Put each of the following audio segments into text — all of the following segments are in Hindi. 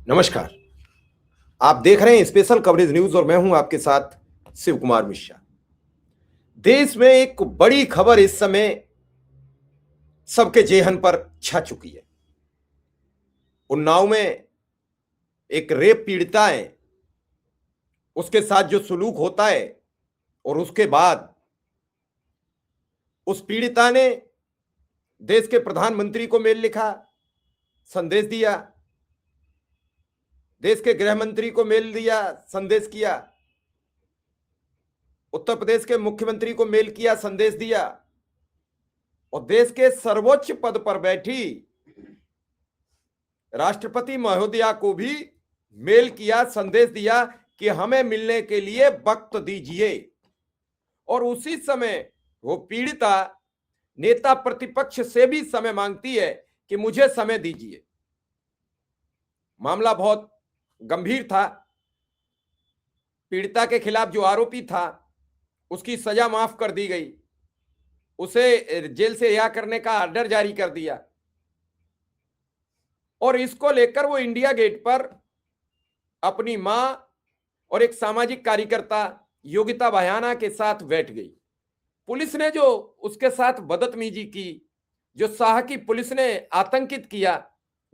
नमस्कार। आप देख रहे हैं स्पेशल कवरेज न्यूज और मैं हूं आपके साथ शिव कुमार मिश्रा। देश में एक बड़ी खबर इस समय सबके जेहन पर छा चुकी है। उन्नाव में एक रेप पीड़िता है, उसके साथ जो सलूक होता है और उसके बाद उस पीड़िता ने देश के प्रधानमंत्री को मेल लिखा, संदेश दिया, देश के गृह मंत्री को मेल दिया, संदेश किया, उत्तर प्रदेश के मुख्यमंत्री को मेल किया, संदेश दिया और देश के सर्वोच्च पद पर बैठी राष्ट्रपति महोदया को भी मेल किया, संदेश दिया कि हमें मिलने के लिए वक्त दीजिए। और उसी समय वो पीड़िता नेता प्रतिपक्ष से भी समय मांगती है कि मुझे समय दीजिए। मामला बहुत गंभीर था। पीड़िता के खिलाफ जो आरोपी था उसकी सजा माफ कर दी गई, उसे जेल से रिहा करने का ऑर्डर जारी कर दिया और इसको लेकर वो इंडिया गेट पर अपनी मां और एक सामाजिक कार्यकर्ता योगिता बयाना के साथ बैठ गई। पुलिस ने जो उसके साथ बदतमीजी की, जो शाह की पुलिस ने आतंकित किया,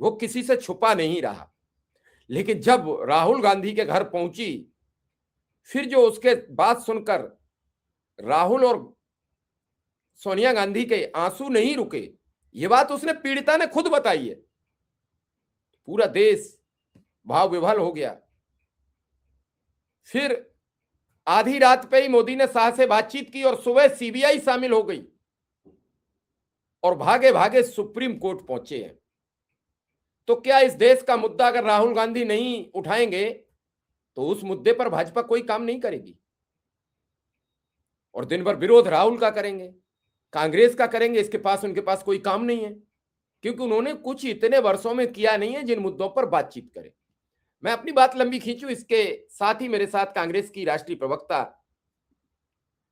वो किसी से छुपा नहीं रहा। लेकिन जब राहुल गांधी के घर पहुंची, फिर जो उसके बात सुनकर राहुल और सोनिया गांधी के आंसू नहीं रुके, ये बात उसने पीड़िता ने खुद बताई है। पूरा देश भाव विभल हो गया। फिर आधी रात पे ही मोदी ने शाह से बातचीत की और सुबह सीबीआई शामिल हो गई और भागे भागे सुप्रीम कोर्ट पहुंचे हैं। तो क्या इस देश का मुद्दा अगर राहुल गांधी नहीं उठाएंगे तो उस मुद्दे पर भाजपा कोई काम नहीं करेगी और दिन भर विरोध राहुल का करेंगे, कांग्रेस का करेंगे। उनके पास कोई काम नहीं है, क्योंकि उन्होंने कुछ इतने वर्षों में किया नहीं है जिन मुद्दों पर बातचीत करें। मैं अपनी बात लंबी खींचूं, इसके साथ ही मेरे साथ कांग्रेस की राष्ट्रीय प्रवक्ता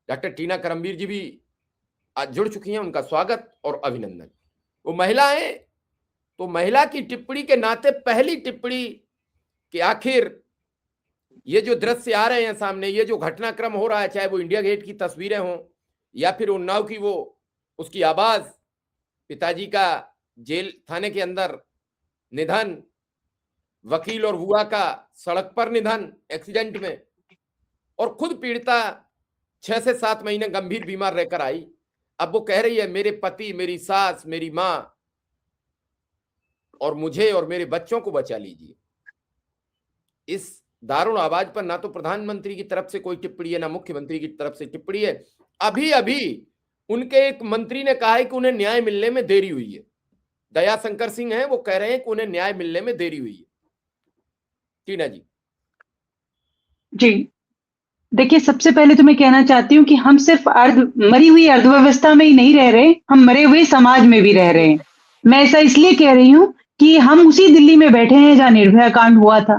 डॉक्टर टीना करमबीर जी भी आज जुड़ चुकी हैं। उनका स्वागत और अभिनंदन। वो महिला है, तो महिला की टिप्पणी के नाते पहली टिप्पणी कि आखिर ये जो दृश्य आ रहे हैं सामने, ये जो घटनाक्रम हो रहा है, चाहे वो इंडिया गेट की तस्वीरें हों या फिर उन्नाव की वो उसकी आवाज, पिताजी का जेल थाने के अंदर निधन, वकील और बुआ का सड़क पर निधन एक्सीडेंट में, और खुद पीड़िता 6 से 7 महीने गंभीर बीमार रहकर आई। अब वो कह रही है मेरे पति, मेरी सास, मेरी मां और मुझे और मेरे बच्चों को बचा लीजिए। इस दारुण आवाज पर ना तो प्रधानमंत्री की तरफ से कोई टिप्पणी है, ना मुख्यमंत्री की तरफ से टिप्पणी है। अभी अभी उनके एक मंत्री ने कहा है कि उन्हें न्याय मिलने में देरी हुई है। दया शंकर सिंह हैं, वो कह रहे हैं कि उन्हें न्याय मिलने में देरी हुई है। टीना जी। जी, देखिए, सबसे पहले तो मैं कहना चाहती हूँ कि हम सिर्फ मरी हुई अर्थव्यवस्था में ही नहीं रह रहे, हम मरे हुए समाज में भी रह रहे हैं। मैं ऐसा इसलिए कह रही हूँ कि हम उसी दिल्ली में बैठे हैं जहाँ निर्भया कांड हुआ था।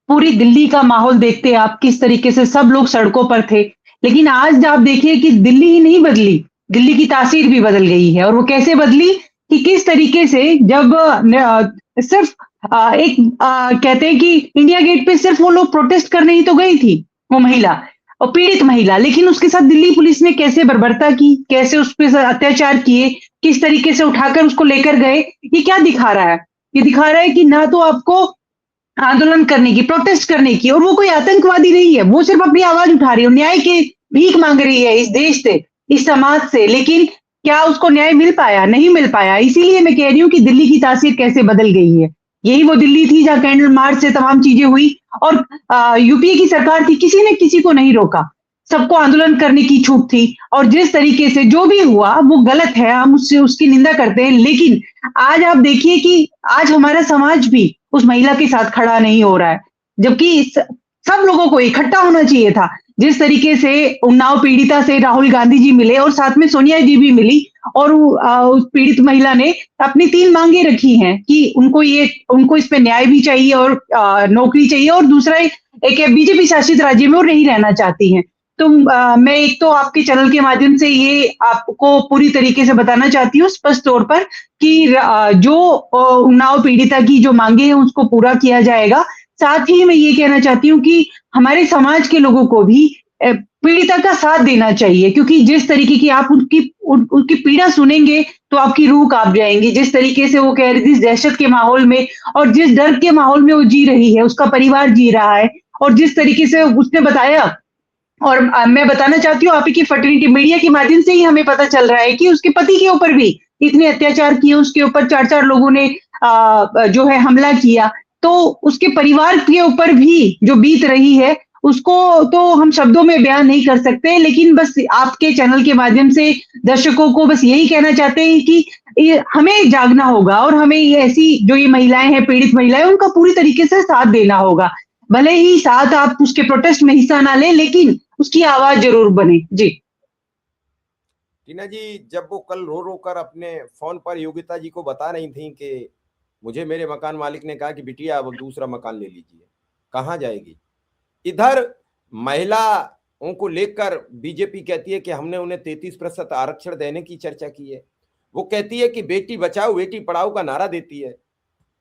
पूरी दिल्ली का माहौल देखते आप किस तरीके से सब लोग सड़कों पर थे। लेकिन आज आप देखिए कि दिल्ली ही नहीं बदली, दिल्ली की तासीर भी बदल गई है। और वो कैसे बदली कि किस तरीके से जब सिर्फ कहते हैं कि इंडिया गेट पे सिर्फ वो लोग प्रोटेस्ट करने ही तो गई थी, वो महिला और पीड़ित महिला, लेकिन उसके साथ दिल्ली पुलिस ने कैसे बर्बरता की, कैसे उस पर अत्याचार किए, किस तरीके से उठाकर उसको लेकर गए। ये क्या दिखा रहा है? ये दिखा रहा है कि ना तो आपको आंदोलन करने की, प्रोटेस्ट करने की, और वो कोई आतंकवादी नहीं है, वो सिर्फ अपनी आवाज उठा रही है, न्याय की भीख मांग रही है इस देश से, इस समाज से। लेकिन क्या उसको न्याय मिल पाया? नहीं मिल पाया। इसीलिए मैं कह रही हूँ कि दिल्ली की तासीर कैसे बदल गई है। यही वो दिल्ली थी जहाँ कैंडल मार्च से तमाम चीजें हुई और यूपीए की सरकार थी, किसी ने किसी को नहीं रोका, सबको आंदोलन करने की छूट थी। और जिस तरीके से जो भी हुआ वो गलत है, हम उसकी निंदा करते हैं। लेकिन आज आप देखिए कि आज हमारा समाज भी उस महिला के साथ खड़ा नहीं हो रहा है, जबकि सब लोगों को इकट्ठा होना चाहिए था। जिस तरीके से उन्नाव पीड़िता से राहुल गांधी जी मिले और साथ में सोनिया जी भी मिली और उस पीड़ित महिला ने अपनी 3 मांगे रखी हैं कि उनको इस पे न्याय भी चाहिए और नौकरी चाहिए, और दूसरा एक बीजेपी शासित राज्य में वो नहीं रहना चाहती हैं। तो मैं एक तो आपके चैनल के माध्यम से ये आपको पूरी तरीके से बताना चाहती हूँ स्पष्ट तौर पर कि जो उन्नाव पीड़िता की जो मांगे हैं उसको पूरा किया जाएगा। साथ ही मैं ये कहना चाहती हूँ कि हमारे समाज के लोगों को भी पीड़िता का साथ देना चाहिए, क्योंकि जिस तरीके की आप उनकी पीड़ा सुनेंगे तो आपकी रूह काँप जाएँगी। जिस तरीके से वो कह रही थी, इस दहशत के माहौल में और जिस डर के माहौल में वो जी रही है, उसका परिवार जी रहा है और जिस तरीके से उसने बताया, और मैं बताना चाहती हूँ आप ही की फर्टिलिटी मीडिया के माध्यम से ही हमें पता चल रहा है कि उसके पति के ऊपर भी इतने अत्याचार किए, उसके ऊपर 4-4 लोगों ने जो है हमला किया। तो उसके परिवार के ऊपर भी जो बीत रही है, उसको तो हम शब्दों में बयान नहीं कर सकते, लेकिन बस आपके चैनल के माध्यम से दर्शकों को बस यही कहना चाहते हैं कि ये हमें जागना होगा और हमें ये ऐसी जो ये महिलाएँ हैं, पीड़ित महिलाएँ, उनका पूरी तरीके से साथ देना होगा। भले ही साथ आप उसके प्रोटेस्ट में हिस्सा ना लें, लेकिन उसकी आवाज़ ज़रूर बने। जी। टीना जी, जब वो कल रो रो कर अपने फोन पर योगिता जी को बता रही थी कि मुझे मेरे मकान मालिक ने कहा कि बिटिया अब दूसरा मकान ले लीजिए, कहाँ जाएगी? इधर महिलाओं को लेकर बीजेपी कहती है कि हमने उन्हें 33% आरक्षण देने की चर्चा की है। वो कहती है कि बेटी बचाओ बेटी पढ़ाओ का नारा देती है,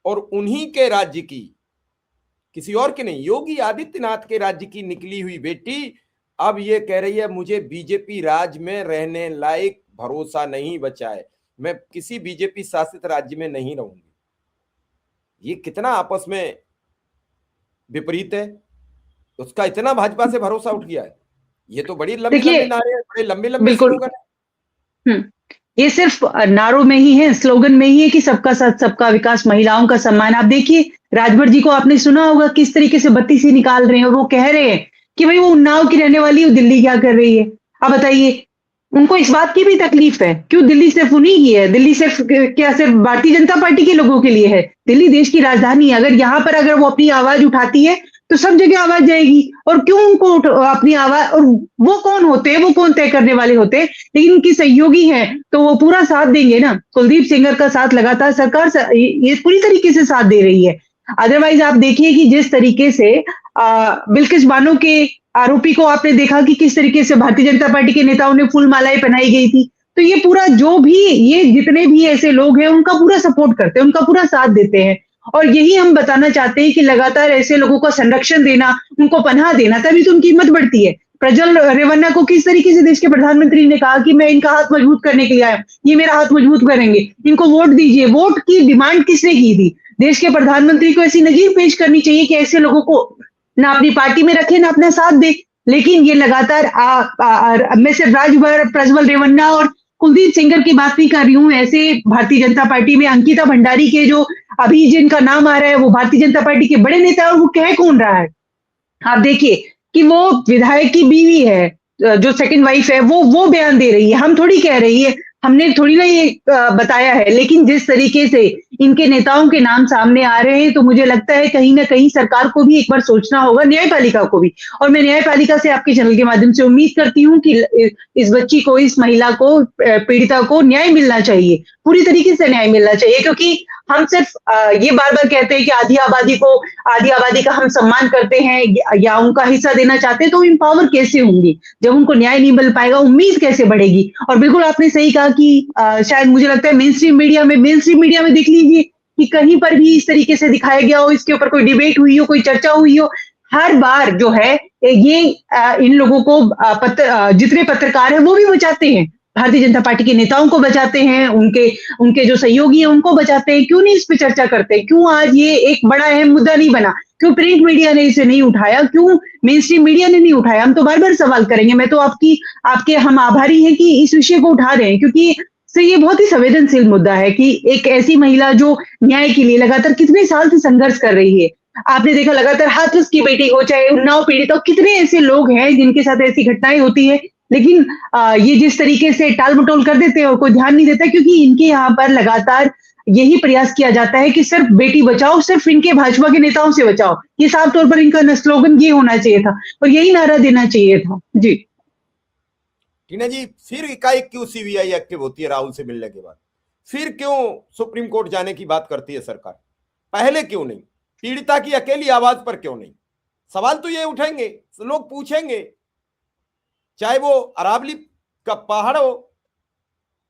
और उन्हीं के राज्य की, किसी और की नहीं, योगी आदित्यनाथ के राज्य की निकली हुई बेटी अब ये कह रही है मुझे बीजेपी राज में रहने लायक भरोसा नहीं बचा है, मैं किसी बीजेपी शासित राज्य में नहीं रहूंगी। ये कितना आपस में विपरीत है। उसका इतना भाजपा से भरोसा उठ गया है। ये तो बड़ी लंबी देखिए, लंबी नारे हैं, बड़े लंबे लंबे बिल्कुल। स्लोगन है। हुँ। ये सिर्फ़ नारों में ही है, स्लोगन में ही है कि सबका साथ, सबका विकास, महिलाओं का सम्मान। आप देखिए, राजभर जी को आपने सुना होगा किस तरीके से बत्ती-सी निकाल रहे हैं और वो कह रहे हैं कि भई वो उन्नाव की रहने वाली है, वो दिल्ली क्या कर रही है? आप बताइए, उनको इस बात की भी तकलीफ़ है, क्यों दिल्ली सिर्फ़ उन्हीं की है? दिल्ली सिर्फ़ क्या सिर्फ़ भारतीय जनता पार्टी के लोगों के लिए है? दिल्ली देश की राजधानी है, अगर यहाँ पर अगर वो अपनी आवाज़ उठाती है, तो सब जगह आवाज़ जाएगी। और क्यों उनको अपनी आवाज़, और वो कौन होते हैं, वो कौन तय करने वाले होते हैं? लेकिन उनकी सहयोगी हैं, तो वो पूरा साथ देंगे ना। कुलदीप सेंगर का साथ लगातार सरकार ये पूरी तरीके से साथ दे रही है। अदरवाइज़ आप देखिए कि जिस तरीके से बिल्किस बानो के आरोपी को आपने देखा कि किस तरीके से भारतीय जनता पार्टी के नेताओं ने फूल मालाएँ पहनाई गई थी। तो ये पूरा जो भी ये जितने भी ऐसे लोग हैं, उनका पूरा सपोर्ट करते हैं, उनका पूरा साथ देते हैं। और यही हम बताना चाहते हैं कि लगातार ऐसे लोगों को संरक्षण देना, उनको पनाह देना, तभी तो उनकी हिम्मत बढ़ती है। प्रज्वल रेवन्ना को किस तरीके से देश के प्रधानमंत्री ने कहा कि मैं इनका हाथ मजबूत करने के लिए आया हूँ, ये मेरा हाथ मजबूत करेंगे, इनको वोट दीजिए। वोट की डिमांड किसने की थी? देश के प्रधानमंत्री को ऐसी नज़ीर पेश करनी चाहिए कि ऐसे लोगों को ना अपनी पार्टी में रखे, ना अपना साथ दे। लेकिन ये लगातार मैं सिर्फ राजभर, प्रज्वल रेवन्ना और कुलदीप सेंगर की बात नहीं कर रही हूँ। ऐसे भारतीय जनता पार्टी में अंकिता भंडारी के जो अभी जिनका नाम आ रहा है, वो भारतीय जनता पार्टी के बड़े नेता है और वो कह कौन रहा है? आप देखिए कि वो विधायक की बीवी है, जो सेकंड वाइफ है, वो बयान दे रही है। हम थोड़ी कह रही है, हमने थोड़ी ना ये बताया है। लेकिन जिस तरीके से इनके नेताओं के नाम सामने आ रहे हैं, तो मुझे लगता है कहीं न कहीं सरकार को भी एक बार सोचना होगा, न्यायपालिका को भी। और मैं न्यायपालिका से आपके चैनल के माध्यम से उम्मीद करती हूँ कि इस बच्ची को, इस महिला को, पीड़िता को न्याय मिलना चाहिए। पूरी तरीके से न्याय मिलना चाहिए, क्योंकि हम सिर्फ ये बार-बार कहते हैं कि आधी आबादी का हम सम्मान करते हैं या उनका हिस्सा देना चाहते हैं, तो एम्पावर कैसे होंगी? जब उनको न्याय नहीं मिल पाएगा, उम्मीद कैसे बढ़ेगी? और बिल्कुल आपने सही कहा कि शायद मुझे लगता है मेन स्ट्रीम मीडिया में देख लीजिए कि कहीं पर भी इस तरीके से दिखाया गया हो, इसके ऊपर कोई डिबेट हुई हो, कोई चर्चा हुई हो, हर बार जो है ये इन लोगों को जितने पत्रकार हैं वो भी बचाते हैं। भारतीय जनता पार्टी के नेताओं को बचाते हैं, उनके उनके जो सहयोगी हैं उनको बचाते हैं। क्यों नहीं इस पे चर्चा करते? क्यों आज ये एक बड़ा अहम मुद्दा नहीं बना? क्यों प्रिंट मीडिया ने इसे नहीं उठाया? क्यों मेन स्ट्रीम मीडिया ने नहीं उठाया? हम तो बार-बार सवाल करेंगे। मैं तो आपके हम आभारी हैं कि इस विषय को उठा रहे हैं, क्योंकि से ये बहुत ही संवेदनशील मुद्दा है कि एक ऐसी महिला जो न्याय के लिए लगातार कितने साल से संघर्ष कर रही है। आपने देखा लगातार हाथरस की बेटी हो, चाहे उन्नाव पीड़ित हो, कितने ऐसे लोग हैं जिनके साथ ऐसी घटनाएँ होती है। लेकिन ये जिस तरीके से टाल-मटोल कर देते हैं और कोई ध्यान नहीं देता, क्योंकि इनके यहाँ पर लगातार यही प्रयास किया जाता है कि सिर्फ बेटी बचाओ, सिर्फ इनके भाजपा के नेताओं से बचाओ। ये साफ तौर पर इनका स्लोगन ये होना चाहिए था और यही नारा देना चाहिए था। जी। टीना जी, फिर एकाएक क्यों सीबीआई एक्टिव होती है राहुल से मिलने के बाद? फिर क्यों सुप्रीम कोर्ट जाने की बात करती है सरकार? पहले क्यों नहीं? पीड़िता की अकेली आवाज पर क्यों नहीं? सवाल तो ये उठेंगे, लोग पूछेंगे। चाहे वो अरावली का पहाड़ हो,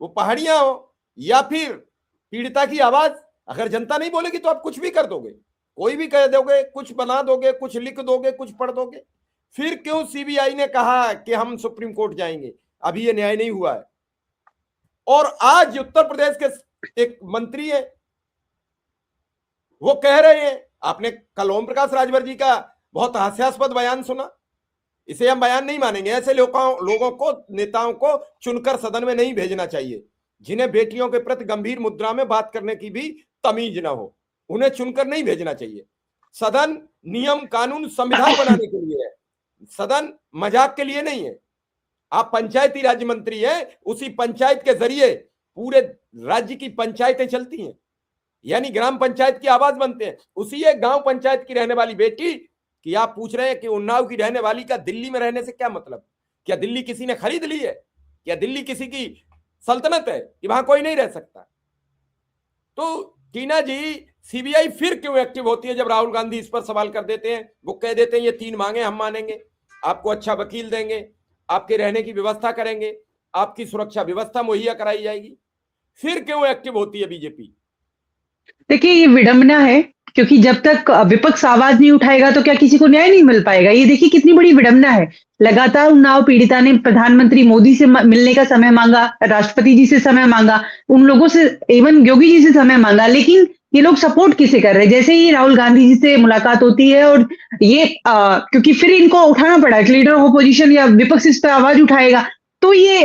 वो पहाड़ियां हो, या फिर पीड़िता की आवाज। अगर जनता नहीं बोलेगी तो आप कुछ भी कर दोगे, कोई भी कह दोगे, कुछ बना दोगे, कुछ लिख दोगे, कुछ पढ़ दोगे। फिर क्यों सीबीआई ने कहा कि हम सुप्रीम कोर्ट जाएंगे? अभी ये न्याय नहीं हुआ है। और आज उत्तर प्रदेश के एक मंत्री है, वो कह रहे हैं, आपने कल ओम प्रकाश राजभर जी का बहुत हास्यास्पद बयान सुना, इसे हम बयान नहीं मानेंगे। ऐसे लोगों को, नेताओं को चुनकर सदन में नहीं भेजना चाहिए, जिन्हें बेटियों के प्रति गंभीर मुद्रा में बात करने की भी तमीज ना हो, उन्हें चुनकर नहीं भेजना चाहिए। सदन नियम कानून संविधान बनाने के लिए है, सदन मजाक के लिए नहीं है। आप पंचायती राज्य मंत्री हैं, उसी पंचायत के जरिए पूरे राज्य की पंचायतें चलती हैं, यानी ग्राम पंचायत की आवाज बनते हैं। उसी एक गांव पंचायत की रहने वाली बेटी कि आप पूछ रहे हैं कि उन्नाव की रहने वाली का दिल्ली में रहने से क्या मतलब? क्या दिल्ली किसी ने खरीद ली है? क्या दिल्ली किसी की सल्तनत है कि वहां कोई नहीं रह सकता? तो टीना जी, सीबीआई फिर क्यों एक्टिव होती है जब राहुल गांधी इस पर सवाल कर देते हैं? वो कह देते हैं ये 3 मांगे हम मानेंगे, आपको अच्छा वकील देंगे, आपके रहने की व्यवस्था करेंगे, आपकी सुरक्षा व्यवस्था मुहैया कराई जाएगी। फिर क्यों एक्टिव होती है बीजेपी? देखिए, ये विडंबना है, क्योंकि जब तक विपक्ष आवाज नहीं उठाएगा तो क्या किसी को न्याय नहीं मिल पाएगा। ये देखिए कितनी बड़ी विडंबना है। लगातार उन्नाव पीड़िता ने प्रधानमंत्री मोदी से मिलने का समय मांगा, राष्ट्रपति जी से समय मांगा, उन लोगों से, इवन योगी जी से समय मांगा, लेकिन ये लोग सपोर्ट किसे कर रहे हैं? जैसे ही राहुल गांधी जी से मुलाकात होती है और ये क्योंकि फिर इनको उठाना पड़ा, लीडर ऑफ अपोजिशन या विपक्ष इस पर आवाज उठाएगा, तो ये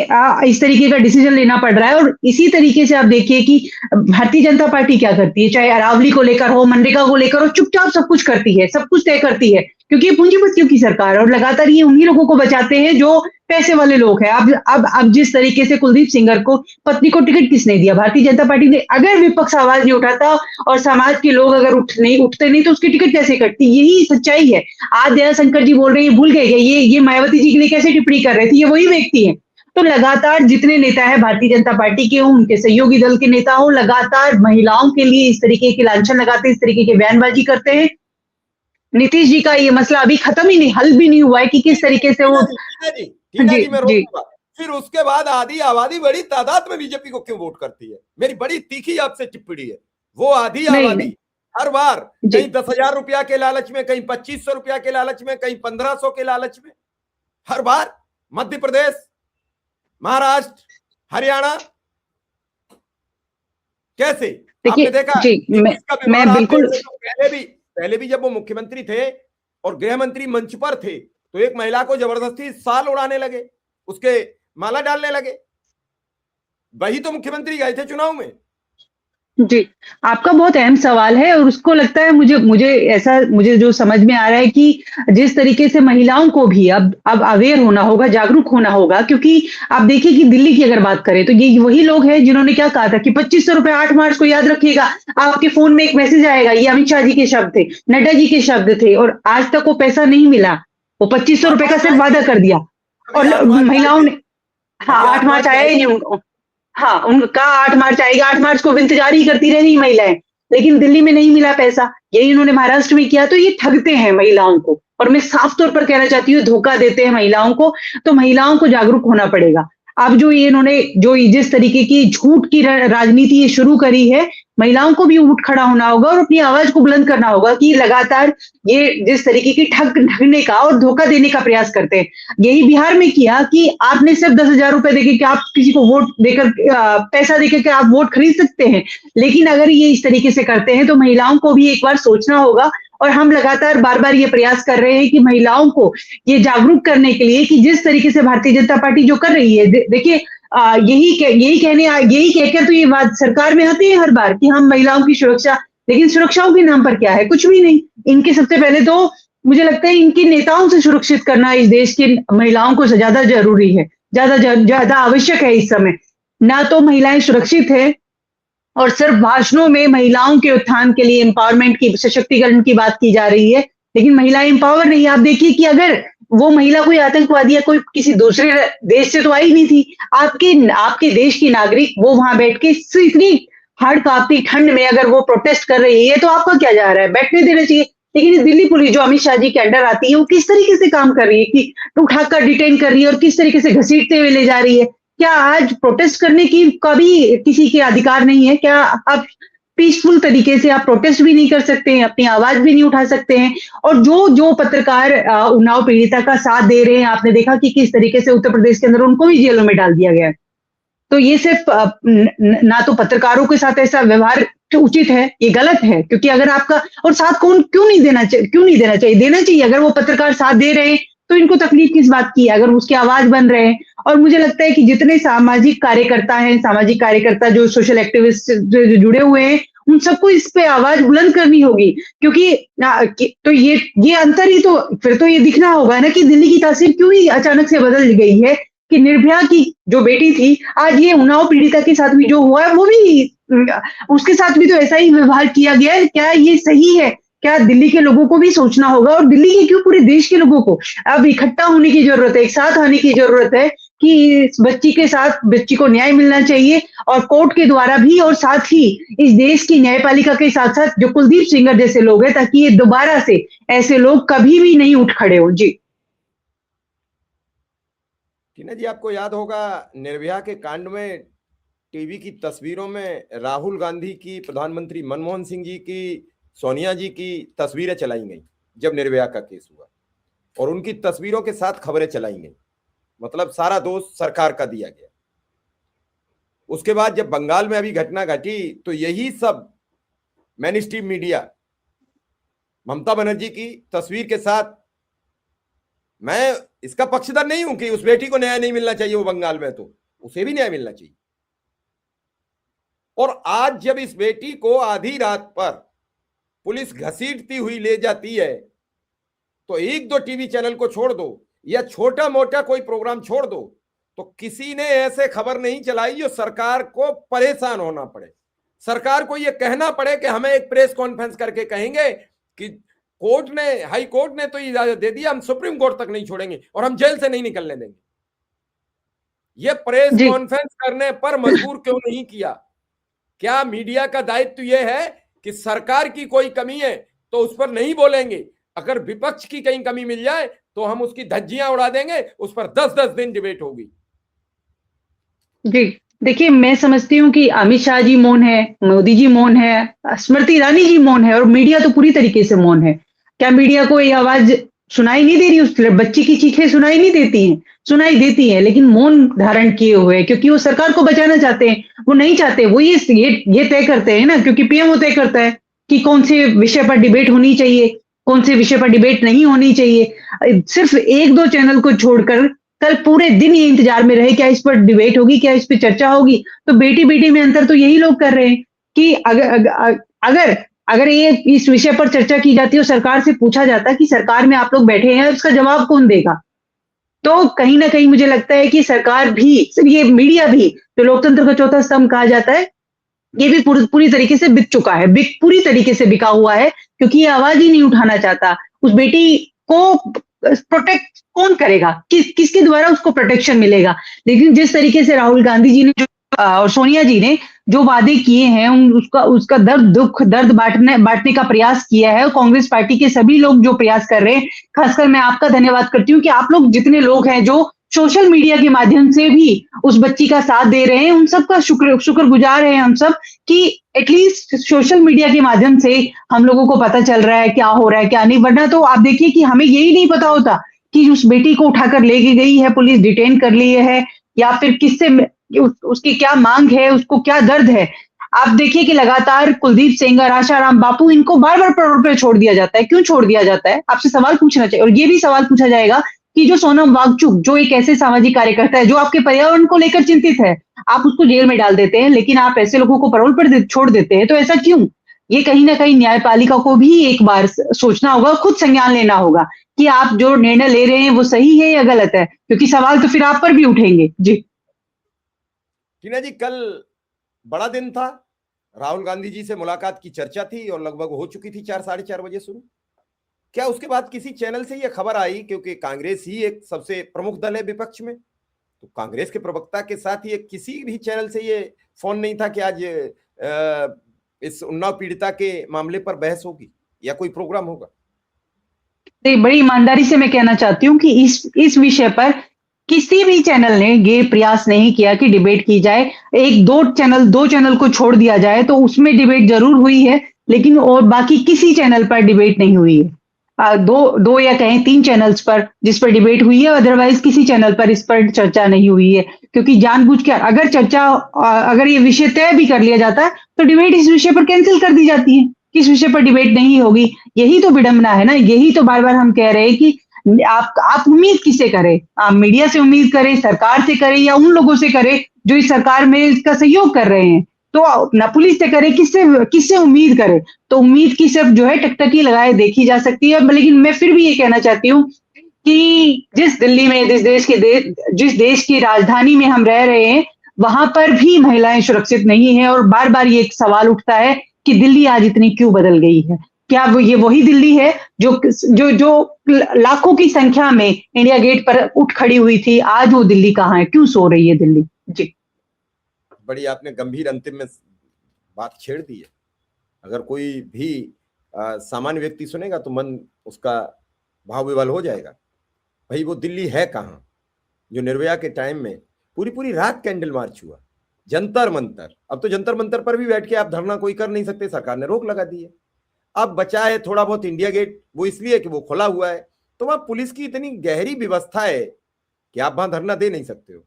इस तरीके का डिसीजन लेना पड़ रहा है। और इसी तरीके से आप देखिए कि भारतीय जनता पार्टी क्या करती है, चाहे अरावली को लेकर हो, मनरेगा को लेकर हो, चुपचाप सब कुछ करती है, सब कुछ तय करती है, क्योंकि ये पूंजीपतियों की सरकार है और लगातार ये उन्हीं लोगों को बचाते हैं जो पैसे वाले लोग हैं। अब जिस तरीके से कुलदीप सेंगर को पत्नी को टिकट किसने दिया? भारतीय जनता पार्टी ने। अगर विपक्ष आवाज नहीं उठाता और समाज के लोग अगर उठते नहीं तो उसकी टिकट कैसे कटती? यही सच्चाई है। आज दयाशंकर जी बोल रहे हैं, भूल गए क्या ये मायावती जी के लिए कैसे टिप्पणी कर रहे थे? ये वही व्यक्ति है। तो लगातार जितने नेता है भारतीय जनता पार्टी के हों, उनके सहयोगी दल के नेता हों, लगातार महिलाओं के लिए इस तरीके के लांछन लगाते हैं, इस तरीके की बयानबाजी करते हैं। नीतीश जी का ये मसला अभी खत्म ही नहीं, हल भी नहीं हुआ है कि किस तरीके से वो। टीना जी मैं रोकूंगा। फिर उसके बाद आधी आबादी बड़ी तादाद में बीजेपी को क्यों वोट करती है? मेरी बड़ी तीखी आपसे टिप्पणी है। वो आधी आबादी हर बार कहीं 10,000 रुपया के लालच में, कहीं 2500 रुपया के लालच में, कहीं 1500 के लालच में, हर बार मध्य प्रदेश, महाराष्ट्र, हरियाणा, कैसे आपने देखा? मैं बिल्कुल पहले भी जब वो मुख्यमंत्री थे और गृह मंत्री मंच पर थे तो एक महिला को जबरदस्ती साल उड़ाने लगे, उसके माला डालने लगे। वही तो मुख्यमंत्री गए थे चुनाव में। जी, आपका बहुत अहम सवाल है और उसको लगता है मुझे जो समझ में आ रहा है कि जिस तरीके से महिलाओं को भी अब अवेयर होना होगा, जागरूक होना होगा, क्योंकि आप देखिए कि दिल्ली की अगर बात करें तो ये वही लोग हैं जिन्होंने क्या कहा था कि 2500 रुपए 8 मार्च को याद रखिएगा, आपके फोन में एक मैसेज आएगा। ये अमित शाह जी के शब्द थे, नड्डा जी के शब्द थे, और आज तक वो पैसा नहीं मिला। वो 2500 रुपए का सिर्फ वादा कर दिया और महिलाओं ने, हाँ 8 मार्च आया ही नहीं उनको। हाँ, उनका 8 मार्च आएगा, 8 मार्च को इंतजार ही करती रही महिलाएं, लेकिन दिल्ली में नहीं मिला पैसा। यही उन्होंने महाराष्ट्र में किया। तो ये ठगते हैं महिलाओं को, और मैं साफ तौर पर कहना चाहती हूँ धोखा देते हैं महिलाओं को। तो महिलाओं को जागरूक होना पड़ेगा। अब इन्होंने जिस तरीके की झूठ की राजनीति ये शुरू करी है, महिलाओं को भी उठ खड़ा होना होगा और अपनी आवाज को बुलंद करना होगा कि लगातार ये जिस तरीके की ठगने का और धोखा देने का प्रयास करते हैं। यही बिहार में किया कि आपने सिर्फ 10,000 रुपए देके कि आप किसी को वोट देकर, पैसा देकर के आप वोट खरीद सकते हैं। लेकिन अगर ये इस तरीके से करते हैं तो महिलाओं को भी एक बार सोचना होगा। और हम लगातार बार ये प्रयास कर रहे हैं कि महिलाओं को ये जागरूक करने के लिए कि जिस तरीके से भारतीय जनता पार्टी जो कर रही है, देखिए यही कहकर तो ये बात सरकार में आती है हर बार कि हम महिलाओं की सुरक्षा, लेकिन सुरक्षाओं के नाम पर क्या है? कुछ भी नहीं। इनके सबसे पहले तो मुझे लगता है इनके नेताओं से सुरक्षित करना इस देश की महिलाओं को ज्यादा जरूरी है, ज्यादा आवश्यक है इस समय। ना तो महिलाएं सुरक्षित है और सिर्फ भाषणों में महिलाओं के उत्थान के लिए, एम्पावरमेंट की, सशक्तिकरण की बात की जा रही है, लेकिन महिलाएं एम्पावर नहीं। आप देखिए कि अगर वो महिला कोई आतंकवादी या कोई किसी दूसरे देश से तो आई नहीं थी, आपके देश की नागरिक वो वहां बैठ के इतनी हड़ कांपती ठंड में अगर वो प्रोटेस्ट कर रही है तो आपका क्या जा रहा है? बैठने देना चाहिए। लेकिन ये दिल्ली पुलिस जो अमित शाह जी के अंडर आती है, वो किस तरीके से काम कर रही है कि उठाकर डिटेन कर रही है और किस तरीके से घसीटते हुए ले जा रही है। क्या आज प्रोटेस्ट करने की का भी किसी के अधिकार नहीं है? क्या आप पीसफुल तरीके से आप प्रोटेस्ट भी नहीं कर सकते हैं, अपनी आवाज भी नहीं उठा सकते हैं? और जो जो पत्रकार उन्नाव पीड़िता का साथ दे रहे हैं, आपने देखा कि किस तरीके से उत्तर प्रदेश के अंदर उनको भी जेलों में डाल दिया गया है। तो ये सिर्फ ना तो पत्रकारों के साथ ऐसा व्यवहार उचित है, ये गलत है, क्योंकि अगर आपका और साथ क्यों क्यों नहीं देना चाहिए? देना चाहिए। अगर वो पत्रकार साथ दे रहे हैं तो इनको तकलीफ किस बात की है, अगर उसकी आवाज बन रहे हैं। और मुझे लगता है कि जितने सामाजिक कार्यकर्ता हैं, सामाजिक कार्यकर्ता जो सोशल एक्टिविस्ट जो जुड़े हुए हैं, उन सबको इस पे आवाज बुलंद करनी होगी, क्योंकि तो ये अंतर ही तो फिर तो ये दिखना होगा ना कि दिल्ली की तासीर क्यों ही अचानक से बदल गई है कि निर्भया की जो बेटी थी, आज ये उन्नाव पीड़िता के साथ भी जो हुआ है, वो भी उसके साथ भी तो ऐसा ही व्यवहार किया गया है। क्या ये सही है? क्या दिल्ली के लोगों को भी सोचना होगा, और दिल्ली के क्यों पूरे देश के लोगों को अब इकट्ठा होने की जरूरत है, एक साथ आने की जरूरत है कि इस बच्ची को न्याय मिलना चाहिए, और कोर्ट के द्वारा भी, और साथ ही इस देश की न्यायपालिका के साथ साथ जो कुलदीप सेंगर जैसे लोग हैं, ताकि ये दोबारा से ऐसे लोग कभी भी नहीं उठ खड़े हो। जी टीना जी, आपको याद होगा निर्भया के कांड में टीवी की तस्वीरों में राहुल गांधी की, प्रधानमंत्री मनमोहन सिंह जी की, सोनिया जी की तस्वीरें चलाई गई जब निर्भया का केस हुआ, और उनकी तस्वीरों के साथ खबरें चलाई गई। मतलब सारा दोष सरकार का दिया गया। उसके बाद जब बंगाल में अभी घटना घटी तो यही सब main stream media Mamata Banerjee की तस्वीर के साथ, मैं इसका पक्षधर नहीं हूं कि उस बेटी को न्याय नहीं मिलना चाहिए, वो बंगाल में तो उसे भी न्याय मिलना चाहिए। और आज जब इस बेटी को आधी रात पर पुलिस घसीटती हुई ले जाती है, तो एक दो टीवी चैनल को छोड़ दो या छोटा मोटा कोई प्रोग्राम छोड़ दो, तो किसी ने ऐसे खबर नहीं चलाई जो सरकार को परेशान होना पड़े, सरकार को यह कहना पड़े कि हमें एक प्रेस कॉन्फ्रेंस करके कहेंगे कि कोर्ट ने, हाई कोर्ट ने तो इजाजत दे दिया, हम सुप्रीम कोर्ट तक नहीं छोड़ेंगे और हम जेल से नहीं निकलने देंगे। यह प्रेस कॉन्फ्रेंस करने पर मजबूर क्यों नहीं किया? क्या मीडिया का दायित्व यह है कि सरकार की कोई कमी है तो उस पर नहीं बोलेंगे, अगर विपक्ष की कहीं कमी मिल जाए तो हम उसकी धज्जियां उड़ा देंगे, उस पर 10-10 दिन डिबेट होगी। जी देखिए, मैं समझती हूँ कि अमित शाह जी मौन है, मोदी जी मौन है, स्मृति ईरानी जी मौन है, और मीडिया तो पूरी तरीके से मौन है। क्या मीडिया को ये आवाज सुनाई नहीं दे रही? उस बच्ची की चीखें सुनाई नहीं देती हैं? सुनाई देती है, लेकिन मौन धारण किए हुए हैं, क्योंकि वो सरकार को बचाना चाहते हैं। वो नहीं चाहते, वो ये तय करते हैं ना, क्योंकि पीएम वो तय करता है कि कौन से विषय पर डिबेट होनी चाहिए, कौन से विषय पर डिबेट नहीं होनी चाहिए। सिर्फ एक दो चैनल को छोड़कर कल पूरे दिन ये इंतजार में रहे, क्या इस पर डिबेट होगी, क्या इस पर चर्चा होगी? तो बेटी बेटी में अंतर तो यही लोग कर रहे हैं कि अगर अगर ये इस विषय पर चर्चा की जाती है और सरकार से पूछा जाता है कि सरकार में आप लोग बैठे हैं, उसका जवाब कौन देगा? तो कहीं ना कहीं मुझे लगता है कि सरकार भी, ये मीडिया भी, जो लोकतंत्र का चौथा स्तंभ कहा जाता है, ये भी पूरी तरीके से बिक चुका है, पूरी तरीके से बिका हुआ है, क्योंकि ये आवाज ही नहीं उठाना चाहता। उस बेटी को प्रोटेक्ट कौन करेगा? किसके द्वारा उसको प्रोटेक्शन मिलेगा? लेकिन जिस तरीके से राहुल गांधी जी ने और सोनिया जी ने जो वादे किए हैं, उसका दर्द बांटने का प्रयास किया है, कांग्रेस पार्टी के सभी लोग जो प्रयास कर रहे हैं, खासकर मैं आपका धन्यवाद करती हूँ कि आप लोग जितने लोग हैं जो सोशल मीडिया के माध्यम से भी उस बच्ची का साथ दे रहे हैं, उन सबका शुक्रगुजार है हम सब कि एटलीस्ट सोशल मीडिया के माध्यम से हम लोगों को पता चल रहा है क्या हो रहा है क्या नहीं। वरना तो आप देखिए कि हमें यही नहीं पता होता कि उस बेटी को उठाकर लेके गई है पुलिस, डिटेन कर ली है, या फिर किससे उसकी क्या मांग है, उसको क्या दर्द है। आप देखिए कि लगातार कुलदीप सेंगर, आशाराम बापू, इनको बार बार पेरोल पे छोड़ दिया जाता है। क्यों छोड़ दिया जाता है? आपसे सवाल पूछना चाहिए। और ये भी सवाल पूछा जाएगा कि जो सोनम वांगचुक, जो एक ऐसे सामाजिक कार्यकर्ता है जो आपके पर्यावरण को लेकर चिंतित है, आप उसको जेल में डाल देते हैं, लेकिन आप ऐसे लोगों को पैरोल पर छोड़ देते हैं, तो ऐसा क्यों? ये कहीं ना कहीं न्यायपालिका को भी एक बार सोचना होगा, खुद संज्ञान लेना होगा कि आप जो निर्णय ले रहे हैं वो सही है या गलत है, क्योंकि सवाल तो फिर आप पर भी उठेंगे। जी टीना जी, कल बड़ा दिन था, राहुल गांधी जी से मुलाकात की चर्चा थी और लगभग हो चुकी थी 4-4:30 बजे शुरू। क्या उसके बाद किसी चैनल से यह खबर आई, क्योंकि कांग्रेस ही एक सबसे प्रमुख दल है विपक्ष में, तो कांग्रेस के प्रवक्ता के साथ ये किसी भी चैनल से ये फोन नहीं था कि आज इस उन्नाव पीड़िता के मामले पर बहस होगी या कोई प्रोग्राम होगा? बड़ी ईमानदारी से मैं कहना चाहती हूँ कि इस विषय पर किसी भी चैनल ने ये प्रयास नहीं किया कि डिबेट की जाए। दो चैनल को छोड़ दिया जाए तो उसमें डिबेट जरूर हुई है, लेकिन और बाकी किसी चैनल पर डिबेट नहीं हुई है। दो या कहें 3 चैनल्स पर जिस पर डिबेट हुई है, अदरवाइज किसी चैनल पर इस पर चर्चा नहीं हुई है। क्योंकि जानबूझकर अगर ये विषय तय भी कर लिया जाता है, तो डिबेट इस विषय पर कैंसल कर दी जाती है। किस विषय पर डिबेट नहीं होगी, यही तो विडंबना है ना। यही तो बार-बार हम कह रहे हैं कि आप उम्मीद किससे करें? आप मीडिया से उम्मीद करें, सरकार से करें या उन लोगों से करें जो इस सरकार में इसका सहयोग कर रहे हैं। तो ना पुलिस से करे, किससे उम्मीद करे? तो उम्मीद की सिर्फ जो है टकटकी लगाए देखी जा सकती है। लेकिन मैं फिर भी ये कहना चाहती हूँ कि जिस देश की राजधानी में हम रह रहे हैं, वहां पर भी महिलाएं सुरक्षित नहीं है। और बार बार ये एक सवाल उठता है कि दिल्ली आज इतनी क्यों बदल गई है? क्या ये वही दिल्ली है जो लाखों की संख्या में इंडिया गेट पर उठ खड़ी हुई थी? आज वो दिल्ली कहाँ है? क्यों सो रही है दिल्ली? जी, बड़ी आपने गंभीर अंतिम में बात छेड़ दी है। अगर कोई भी सामान्य व्यक्ति सुनेगा तो मन उसका भाव विवल हो जाएगा। भाई वो दिल्ली है कहाँ जो निर्भया के टाइम में पूरी रात कैंडल मार्च हुआ, जंतर मंतर। अब तो जंतर मंतर पर भी बैठ के आप धरना कोई कर नहीं सकते, सरकार ने रोक लगा दी है। अब बचा है थोड़ा बहुत इंडिया गेट, वो इसलिए कि वो खुला हुआ है, तो वहां पुलिस की इतनी गहरी व्यवस्था है कि आप वहां धरना दे नहीं सकते हो।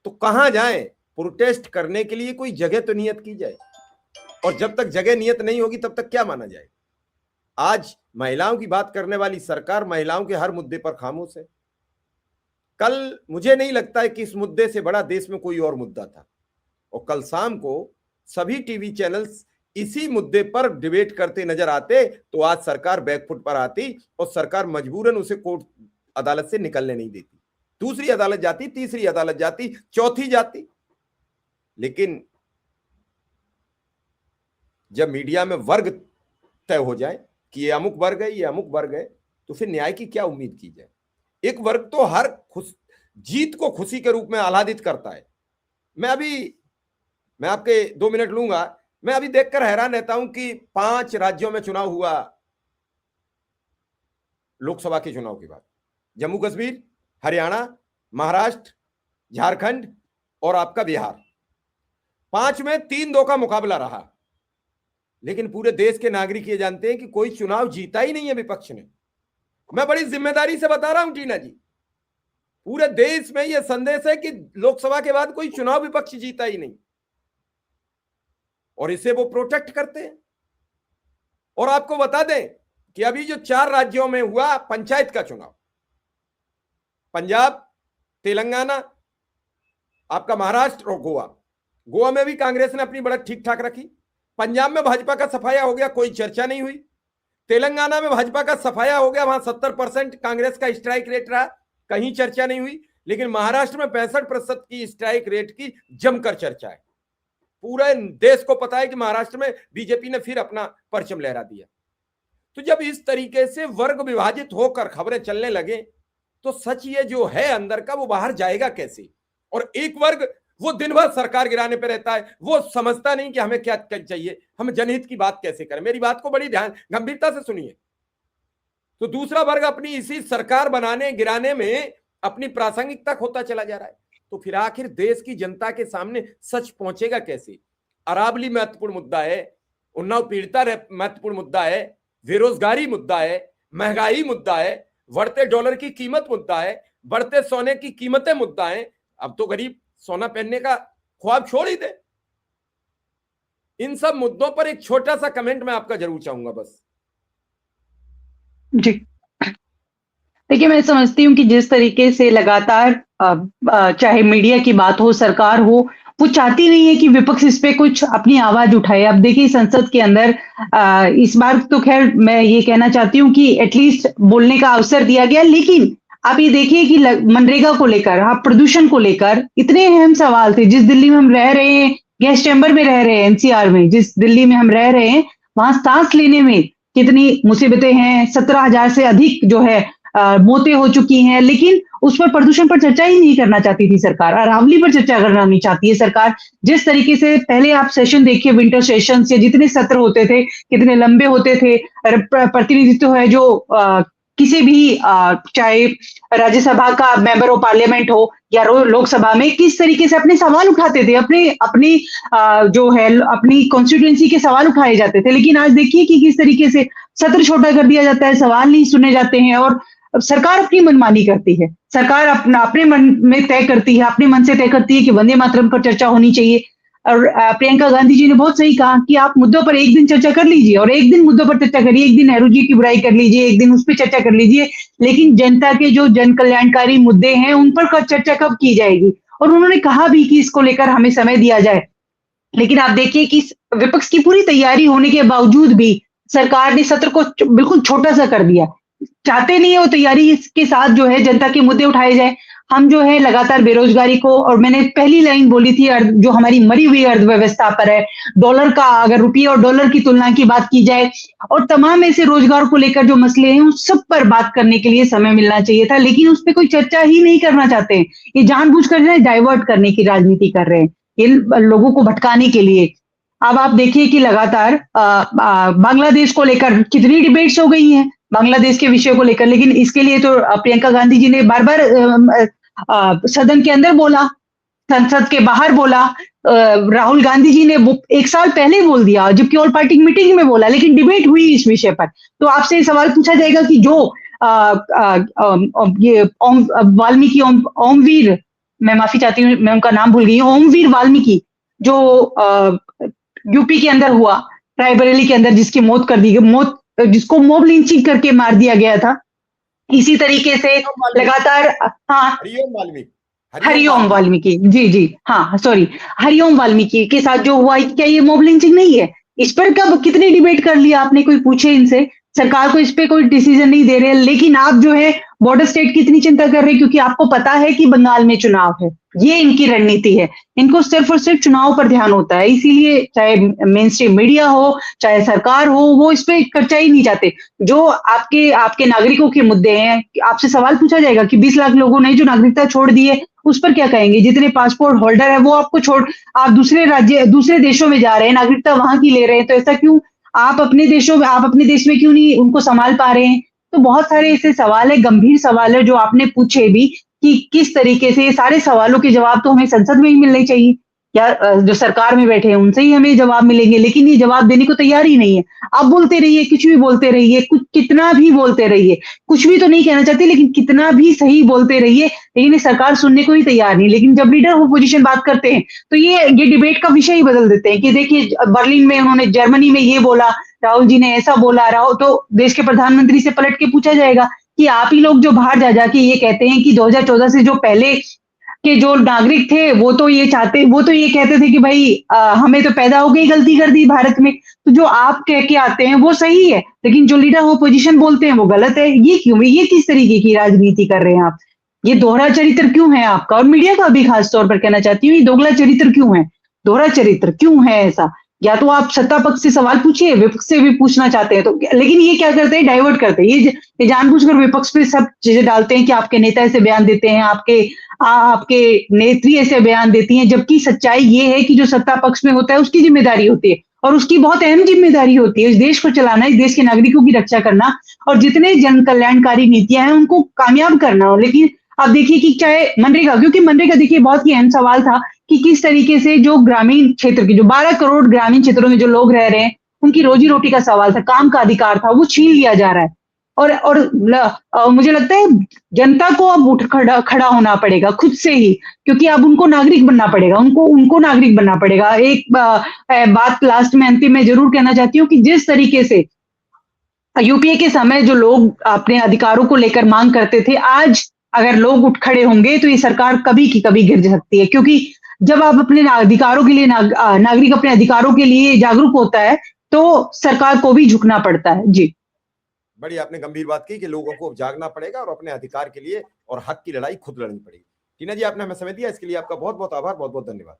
तो कहां जाएं? प्रोटेस्ट करने के लिए कोई जगह तो नियत की जाए, और जब तक जगह नियत नहीं होगी तब तक क्या माना जाए? आज महिलाओं की बात करने वाली सरकार महिलाओं के हर मुद्दे पर खामोश है। कल मुझे नहीं लगता है कि इस मुद्दे से बड़ा देश में कोई और मुद्दा था, और कल शाम को सभी टीवी चैनल्स इसी मुद्दे पर डिबेट करते नजर आते तो आज सरकार बैकफुट पर आती, और सरकार मजबूरन उसे कोर्ट अदालत से निकलने नहीं देती। दूसरी अदालत जाती, तीसरी अदालत जाती, चौथी जाती। लेकिन जब मीडिया में वर्ग तय हो जाए कि ये अमुक वर्ग है, ये अमुक वर्ग है, तो फिर न्याय की क्या उम्मीद की जाए? एक वर्ग तो हर जीत को खुशी के रूप में आह्लादित करता है। मैं आपके 2 मिनट लूंगा। मैं अभी देखकर हैरान रहता हूं कि 5 राज्यों में चुनाव हुआ लोकसभा के चुनाव के बाद। जम्मू कश्मीर, हरियाणा, महाराष्ट्र, झारखंड और आपका बिहार। 5 में 3-2 का मुकाबला रहा। लेकिन पूरे देश के नागरिक ये जानते हैं कि कोई चुनाव जीता ही नहीं है विपक्ष ने। मैं बड़ी जिम्मेदारी से बता रहा हूं टीना जी, पूरे देश में यह संदेश है कि लोकसभा के बाद कोई चुनाव विपक्ष जीता ही नहीं, और इसे वो प्रोटेक्ट करते हैं। और आपको बता दें कि अभी जो 4 राज्यों में हुआ पंचायत का चुनाव, पंजाब, तेलंगाना, आपका महाराष्ट्र और गोवा में भी कांग्रेस ने अपनी बढ़त ठीक ठाक रखी। पंजाब में भाजपा का सफाया हो गया, कोई चर्चा नहीं हुई। तेलंगाना में भाजपा का सफाया हो गया, वहां 70% कांग्रेस का स्ट्राइक रेट रहा, कहीं चर्चा नहीं हुई। लेकिन महाराष्ट्र में 65% की स्ट्राइक रेट की जमकर चर्चा है। पूरे देश को पता है कि महाराष्ट्र में बीजेपी ने फिर अपना परचम लहरा दिया। तो जब इस तरीके से वर्ग विभाजित होकर खबरें चलने लगे तो सच ये जो है अंदर का वो बाहर जाएगा कैसे? और एक वर्ग वो दिन भर सरकार गिराने पे रहता है, वो समझता नहीं कि हमें क्या चाहिए, हम जनहित की बात कैसे करें। मेरी बात को बड़ी गंभीरता से सुनिए। तो दूसरा वर्ग अपनी इसी सरकार बनाने गिराने में अपनी प्रासंगिकता खोता चला जा रहा है। तो फिर आखिर देश की जनता के सामने सच पहुंचेगा कैसे? अरावली महत्वपूर्ण मुद्दा है, उन्नाव पीड़िता महत्वपूर्ण मुद्दा है, बेरोजगारी मुद्दा है, महंगाई मुद्दा है, बढ़ते डॉलर की कीमत मुद्दा है, बढ़ते सोने की कीमतें मुद्दा है। अब तो गरीब सोना पहनने का ख्वाब छोड़ ही दे। इन सब मुद्दों पर एक छोटा सा कमेंट मैं आपका जरूर चाहूंगा बस। जी, देखिए मैं समझती हूँ कि जिस तरीके से लगातार चाहे मीडिया की बात हो, सरकार हो, वो चाहती नहीं है कि विपक्ष इस पे कुछ अपनी आवाज उठाए। अब देखिए संसद के अंदर इस बार तो खैर मैं ये कहना चाहती हूँ कि एटलीस्ट बोलने का अवसर दिया गया। लेकिन आप ये देखिए कि मनरेगा को लेकर, हाँ, प्रदूषण को लेकर इतने अहम सवाल थे। जिस दिल्ली में हम रह रहे हैं, गैस चैम्बर में रह रहे हैं, एनसीआर में जिस दिल्ली में हम रह रहे हैं, वहां सांस लेने में कितनी मुसीबतें हैं। 17,000 से अधिक जो है मौतें हो चुकी हैं। लेकिन उस पर प्रदूषण पर चर्चा ही नहीं करना चाहती थी सरकार। अरावली पर चर्चा करना नहीं चाहती है सरकार। जिस तरीके से पहले आप सेशन देखिए, विंटर सेशन से जितने सत्र होते थे, कितने लंबे होते थे, प्रतिनिधित्व है जो किसी भी चाहे राज्यसभा का मेंबर ऑफ पार्लियामेंट हो या लोकसभा में, किस तरीके से अपने सवाल उठाते थे, अपने अपनी जो है अपनी कॉन्स्टिट्यूएंसी के सवाल उठाए जाते थे। लेकिन आज देखिए कि किस तरीके से सत्र छोटा कर दिया जाता है, सवाल नहीं सुने जाते हैं और सरकार अपनी मनमानी करती है। सरकार अपने मन में तय करती है, अपने मन से तय करती है कि वंदे मातरम पर चर्चा होनी चाहिए। और प्रियंका गांधी जी ने बहुत सही कहा कि आप मुद्दों पर एक दिन चर्चा कर लीजिए और एक दिन मुद्दों पर चर्चा करिए, एक दिन नेहरू जी की बुराई कर लीजिए, एक दिन उस पर चर्चा कर लीजिए, लेकिन जनता के जो जन कल्याणकारी मुद्दे हैं उन पर चर्चा कब की जाएगी। और उन्होंने कहा भी कि इसको लेकर हमें समय दिया जाए। लेकिन आप देखिए कि विपक्ष की पूरी तैयारी होने के बावजूद भी सरकार ने सत्र को बिल्कुल छोटा सा कर दिया। चाहते नहीं है वो तैयारी के साथ जो है जनता के मुद्दे उठाए जाए। हम जो है लगातार बेरोजगारी को, और मैंने पहली लाइन बोली थी जो हमारी मरी हुई अर्थव्यवस्था पर है, डॉलर का अगर रुपये और डॉलर की तुलना की बात की जाए और तमाम ऐसे रोजगार को लेकर जो मसले हैं उस सब पर बात करने के लिए समय मिलना चाहिए था, लेकिन उस पर कोई चर्चा ही नहीं करना चाहते हैं। ये जानबूझकर डाइवर्ट करने की राजनीति कर रहे हैं, ये लोगों को भटकाने के लिए। अब आप देखिए कि लगातार बांग्लादेश को लेकर कितनी डिबेट्स हो गई हैं, बांग्लादेश के विषय को लेकर, लेकिन इसके लिए तो प्रियंका गांधी जी ने बार बार सदन के अंदर बोला, संसद के बाहर बोला। राहुल गांधी जी ने एक साल पहले बोल दिया, जबकि ऑल पार्टी मीटिंग में बोला, लेकिन डिबेट हुई इस विषय पर। तो आपसे सवाल पूछा जाएगा कि जो ये वाल्मीकि ओमवीर, मैं माफी चाहती हूँ, मैं उनका नाम भूल गई, ओमवीर वाल्मीकि, जो यूपी के अंदर हुआ, रायबरेली के अंदर, जिसकी मौत कर दी गई, जिसको मॉब लिंचिंग करके मार दिया गया था। इसी तरीके से लगातार हरिओम वाल्मीकि, जी जी, हाँ सॉरी, हरिओम वाल्मीकि के साथ जो हुआ, क्या ये मॉब लिंचिंग नहीं है? इस पर कब कितनी डिबेट कर लिया आपने, कोई पूछे इनसे? सरकार को इस पे कोई डिसीजन नहीं दे रहे, लेकिन आप जो है बॉर्डर स्टेट की इतनी चिंता कर रहे हैं क्योंकि आपको पता है कि बंगाल में चुनाव है। ये इनकी रणनीति है, इनको सिर्फ और सिर्फ चुनाव पर ध्यान होता है, इसीलिए चाहे मेन स्ट्रीम मीडिया हो, चाहे सरकार हो, वो इस पे चर्चा ही नहीं चाहते। जो आपके आपके नागरिकों के मुद्दे हैं, आपसे सवाल पूछा जाएगा कि 20 लाख लोगों ने जो नागरिकता छोड़ दी है उस पर क्या कहेंगे? जितने पासपोर्ट होल्डर है वो आपको छोड़, आप दूसरे देशों में जा रहे हैं, नागरिकता वहां की ले रहे हैं, तो ऐसा क्यों? आप अपने देश में क्यों नहीं उनको संभाल पा रहे हैं? तो बहुत सारे ऐसे सवाल है, गंभीर सवाल है जो आपने पूछे भी, कि किस तरीके से ये सारे सवालों के जवाब तो हमें संसद में ही मिलने चाहिए, या जो सरकार में बैठे हैं उनसे ही हमें जवाब मिलेंगे, लेकिन ये जवाब देने को तैयार ही नहीं है। आप बोलते रहिए, कुछ भी बोलते रहिए, कुछ कितना भी बोलते रहिए, कुछ भी तो नहीं कहना चाहते, लेकिन कितना भी सही बोलते रहिए, लेकिन ये सरकार सुनने को ही तैयार नहीं। लेकिन जब लीडर ऑफ अपोजिशन बात करते हैं तो ये डिबेट का विषय ही बदल देते हैं कि देखिए बर्लिन में उन्होंने, जर्मनी में ये बोला, राहुल जी ने ऐसा बोला। राहुल तो देश के प्रधानमंत्री से पलट के पूछा जाएगा कि आप ही लोग जो बाहर जा जाके ये कहते हैं कि 2014 से जो पहले के जो नागरिक थे वो तो ये कहते थे कि भाई हमें तो पैदा हो गई, गलती कर दी भारत में, तो जो आप कह के आते हैं वो सही है, लेकिन जो लीडर ऑफ अपोजिशन बोलते हैं वो गलत है। ये क्यों? ये किस तरीके की राजनीति कर रहे हैं आप? ये दोहरा चरित्र क्यों है आपका? और मीडिया का भी खास तौर पर कहना चाहती हूँ, ये दोगला चरित्र क्यों है, दोहरा चरित्र क्यों है ऐसा? या तो आप सत्ता पक्ष से सवाल पूछिए, विपक्ष से भी पूछना चाहते हैं तो, लेकिन ये क्या करते हैं, डाइवर्ट करते हैं। ये जानबूझकर विपक्ष पे सब चीजें डालते हैं कि आपके नेता ऐसे बयान देते हैं, आपके नेत्री ऐसे बयान देती हैं, जबकि सच्चाई ये है कि जो सत्ता पक्ष में होता है उसकी जिम्मेदारी होती है, और उसकी बहुत अहम जिम्मेदारी होती है इस देश को चलाना, इस देश के नागरिकों की रक्षा करना, और जितने जन कल्याणकारी नीतियां हैं उनको कामयाब करना हो। लेकिन आप देखिए कि चाहे मनरेगा, क्योंकि मनरेगा देखिए बहुत ही अहम सवाल था कि किस तरीके से जो ग्रामीण क्षेत्र के, जो 12 करोड़ ग्रामीण क्षेत्रों में जो लोग रह रहे हैं, उनकी रोजी रोटी का सवाल था, काम का अधिकार था, वो छीन लिया जा रहा है। और मुझे लगता है जनता को अब खड़ा होना पड़ेगा खुद से ही, क्योंकि अब उनको नागरिक बनना पड़ेगा, उनको नागरिक बनना पड़ेगा। एक बात लास्ट में अंतिम में जरूर कहना चाहती हूँ कि जिस तरीके से यूपीए के समय जो लोग अपने अधिकारों को लेकर मांग करते थे, आज अगर लोग उठ खड़े होंगे तो ये सरकार कभी की कभी गिर सकती है, क्योंकि जब आप अपने अधिकारों के लिए नागरिक अपने अधिकारों के लिए जागरूक होता है तो सरकार को भी झुकना पड़ता है। जी, बड़ी आपने गंभीर बात की कि लोगों को जागना पड़ेगा और अपने अधिकार के लिए और हक की लड़ाई खुद लड़नी पड़ेगी। टीना जी, आपने हमें समय दिया, इसके लिए आपका बहुत बहुत आभार, बहुत बहुत धन्यवाद।